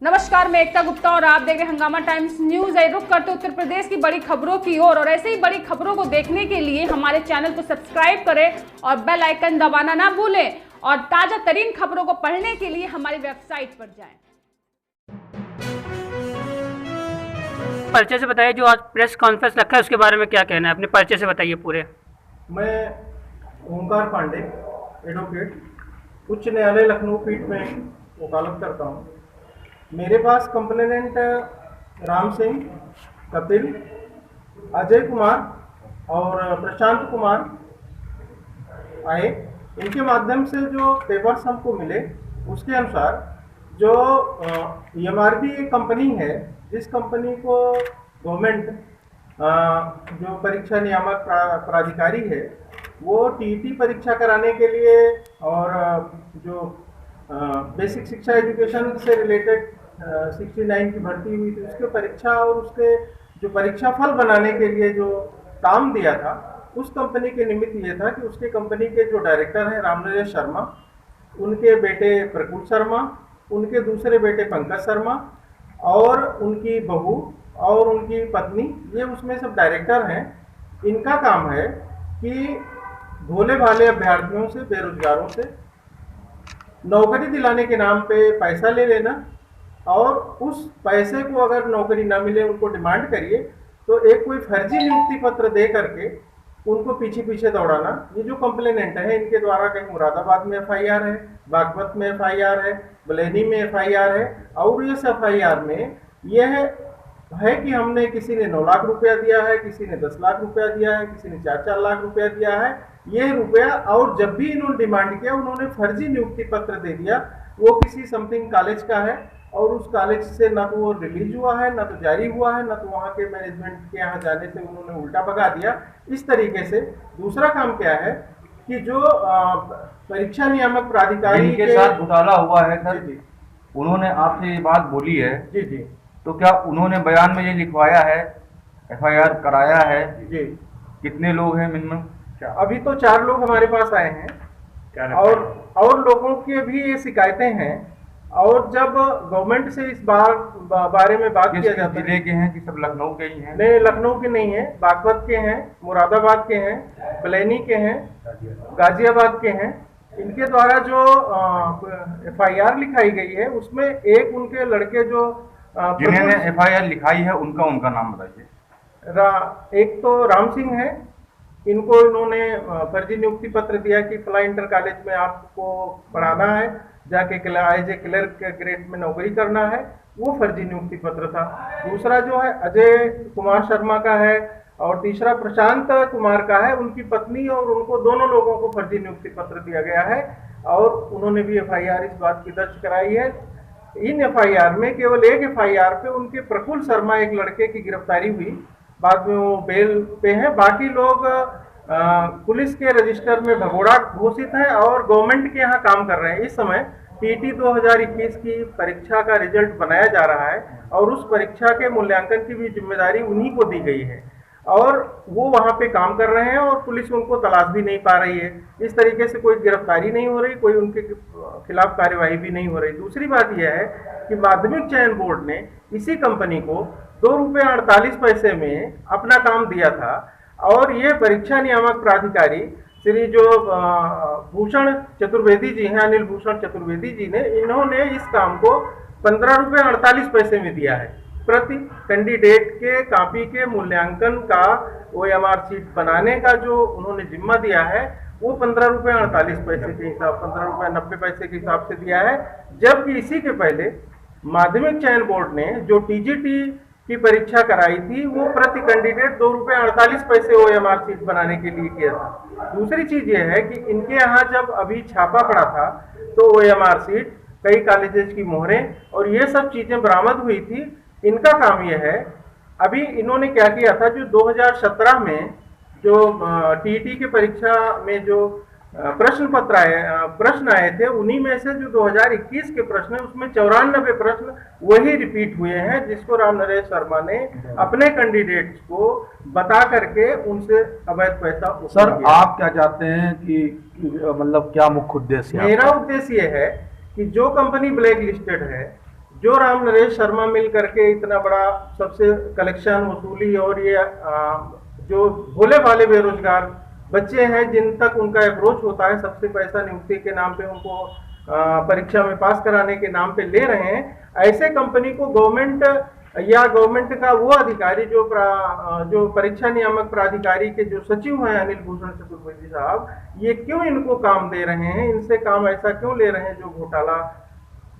नमस्कार, मैं एकता गुप्ता और आप देख रहे हैं हंगामा टाइम्स न्यूज। रुक करते उत्तर प्रदेश की बड़ी खबरों की ओर और ऐसे ही बड़ी खबरों को देखने के लिए हमारे चैनल को सब्सक्राइब करें और बेल आइकन दबाना ना भूलें और ताजा तरीन खबरों को पढ़ने के लिए हमारी वेबसाइट पर जाएं। परिचय से बताइए, जो आज प्रेस कॉन्फ्रेंस रखा है उसके बारे में क्या कहना है, अपने परिचय से बताइए पूरे। मैं ओंकार पांडे, एडवोकेट, उच्च न्यायालय लखनऊ पीठ में वकालत करता हूँ। मेरे पास कंप्लेनेंट राम सिंह, कपिल, अजय कुमार और प्रशांत कुमार आए। इनके माध्यम से जो पेपर्स हमको मिले उसके अनुसार जो EMRB कंपनी है, जिस कंपनी को गवर्नमेंट जो परीक्षा नियामक प्राधिकारी है वो TET परीक्षा कराने के लिए और जो बेसिक शिक्षा एजुकेशन से रिलेटेड 69 की भर्ती हुई थी उसके परीक्षा और उसके जो परीक्षा फल बनाने के लिए जो काम दिया था, उस कंपनी के निमित्त ये था कि उसके कंपनी के जो डायरेक्टर हैं रामनरेश शर्मा, उनके बेटे प्रकुल शर्मा, उनके दूसरे बेटे पंकज शर्मा और उनकी बहू और उनकी पत्नी, ये उसमें सब डायरेक्टर हैं। इनका काम है कि भोले भाले अभ्यर्थियों से, बेरोजगारों से नौकरी दिलाने के नाम पे पैसा ले लेना और उस पैसे को अगर नौकरी ना मिले उनको डिमांड करिए तो एक कोई फर्जी नियुक्ति पत्र दे करके उनको पीछे पीछे दौड़ाना। ये जो कंप्लेनेंट है इनके द्वारा कहीं मुरादाबाद में FIR है, बागपत में FIR है, बलैनी में FIR है और इस FIR में यह है कि हमने किसी ने 9 लाख रुपया दिया है, किसी ने 10 लाख रुपया दिया है, किसी ने 4-4 लाख रुपया दिया है। ये रुपया और जब भी इन्होंने डिमांड किया उन्होंने फर्जी नियुक्ति पत्र दे दिया। वो किसी समथिंग कॉलेज का है और उस कॉलेज से ना तो वो रिलीज हुआ है, ना तो जारी हुआ है, ना तो वहाँ के मैनेजमेंट के यहाँ जाने से उन्होंने उल्टा भगा दिया। इस तरीके से दूसरा काम क्या है कि जो परीक्षा नियामक प्राधिकारी के साथ घोटाला हुआ है सर, जी, उन्होंने आपसे ये बात बोली है जी जी, तो क्या उन्होंने बयान में ये लिखवाया है, FIR कराया है? जी कितने लोग हैं मिनिमम? अभी तो 4 लोग हमारे पास आए हैं और लोगों की भी ये शिकायतें हैं। और जब गवर्नमेंट से इस बारे में बात किया जाता है, जिले के हैं कि सब लखनऊ के ही हैं? नहीं, लखनऊ के नहीं है, बागपत के हैं, मुरादाबाद के हैं, बलैनी के हैं, गाजियाबाद के हैं। इनके द्वारा जो FIR लिखाई गई है उसमें एक उनके लड़के जो जिन्होंने FIR लिखाई है उनका नाम बताइए। एक तो राम सिंह है, इनको इन्होंने फर्जी नियुक्ति पत्र दिया कि फला इंटर कॉलेज में आपको पढ़ाना है, जाके एज ए क्लर्क के ग्रेड में नौकरी करना है, वो फर्जी नियुक्ति पत्र था। दूसरा जो है अजय कुमार शर्मा का है और तीसरा प्रशांत कुमार का है, उनकी पत्नी और उनको दोनों लोगों को फर्जी नियुक्ति पत्र दिया गया है और उन्होंने भी FIR इस बात की दर्ज कराई है। इन FIR में केवल एक FIR पे उनके प्रकुल शर्मा एक लड़के की गिरफ्तारी हुई, बाद में वो बेल पे हैं। बाकी लोग पुलिस के रजिस्टर में भगोड़ा घोषित है और गवर्नमेंट के यहाँ काम कर रहे हैं। इस समय TET 2021 की परीक्षा का रिजल्ट बनाया जा रहा है और उस परीक्षा के मूल्यांकन की भी जिम्मेदारी उन्हीं को दी गई है और वो वहाँ पे काम कर रहे हैं और पुलिस उनको तलाश भी नहीं पा रही है। इस तरीके से कोई गिरफ्तारी नहीं हो रही, कोई उनके खिलाफ कार्यवाही भी नहीं हो रही। दूसरी बात यह है कि माध्यमिक चयन बोर्ड ने इसी कंपनी को ₹2.48 में अपना काम दिया था और ये परीक्षा नियामक प्राधिकारी श्री जो भूषण चतुर्वेदी जी हैं, अनिल भूषण चतुर्वेदी जी ने, इन्होंने इस काम को ₹15.48 में दिया है। प्रति कैंडिडेट के कॉपी के मूल्यांकन का OMR शीट बनाने का जो उन्होंने जिम्मा दिया है वो ₹15.48 के हिसाब, ₹15.90 के हिसाब से दिया है। जबकि इसी के पहले माध्यमिक चयन बोर्ड ने जो TGT की परीक्षा कराई थी वो प्रति कैंडिडेट ₹2.48 OMR शीट बनाने के लिए किया था। दूसरी चीज ये है कि इनके यहाँ जब अभी छापा पड़ा था तो OMR शीट, कई कॉलेजेस की मोहरें और ये सब चीजें बरामद हुई थी। इनका काम यह है, अभी इन्होंने क्या किया था, जो 2017 में जो TET की परीक्षा में जो प्रश्न आए थे उन्हीं में से जो 2021 के प्रश्न है उसमें 94 प्रश्न वही रिपीट हुए हैं, जिसको रामनरेश शर्मा ने अपने कैंडिडेट्स को बता करके उनसे अवैध पैसा वसूल सर किया। आप क्या चाहते हैं कि मतलब क्या मुख्य उद्देश्य है? मेरा उद्देश्य ये है कि जो कंपनी ब्लैक लिस्टेड है जो राम नरेश शर्मा मिल करके इतना बड़ा सबसे कलेक्शन वसूली, और ये जो भोले भाले बेरोजगार बच्चे हैं जिन तक उनका अप्रोच होता है, सबसे पैसा नियुक्ति के नाम पे उनको परीक्षा में पास कराने के नाम पे ले रहे हैं, ऐसे कंपनी को गवर्नमेंट या गवर्नमेंट का वो अधिकारी जो परीक्षा नियामक प्राधिकारी के जो सचिव हैं अनिल भूषण चतुर्वेदी साहब, ये क्यों इनको काम दे रहे हैं, इनसे काम ऐसा क्यों ले रहे हैं जो घोटाला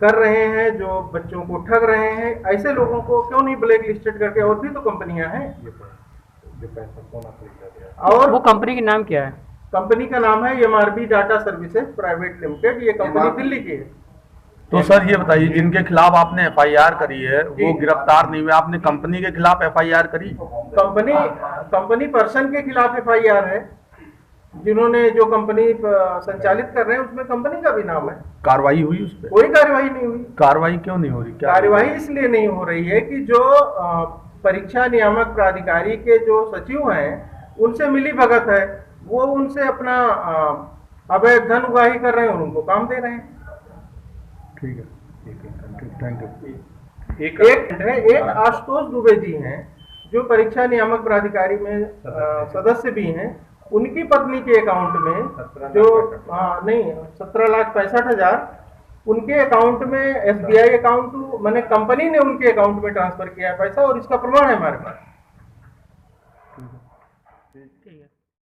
कर रहे हैं, जो बच्चों को ठग रहे हैं, ऐसे लोगों को क्यों नहीं ब्लैक लिस्टेड करके? और भी तो कंपनियां हैं। और वो कंपनी का नाम क्या है? कंपनी का नाम है MRB data services private limited. ये कंपनी दिल्ली की है। तो सर ये बताइए, जिनके खिलाफ आपने FIR करी है वो गिरफ्तार नहीं हुए, आपने कंपनी के खिलाफ FIR करी? कंपनी पर्सन के खिलाफ FIR है, जिन्होंने जो कंपनी संचालित कर रहे हैं उसमें कंपनी का भी नाम है। कार्रवाई हुई उस पर? कोई कार्रवाई नहीं हुई। कार्रवाई क्यों नहीं हो रही? क्या कार्रवाई इसलिए नहीं हो रही है कि जो परीक्षा नियामक प्राधिकारी के जो सचिव हैं उनसे मिली भगत है, वो उनसे अपना अवैध धन उगाही कर रहे हैं और उनको काम दे रहे हैं। ठीक है, थैंक यू। एक आशुतोष दुबे जी हैं जो परीक्षा नियामक प्राधिकारी में सदस्य भी हैं। उनकी पत्नी के अकाउंट में जो 17,65,000 उनके अकाउंट में SBI अकाउंट, मैंने कंपनी ने उनके अकाउंट में ट्रांसफर किया पैसा, और इसका प्रमाण है हमारे पास।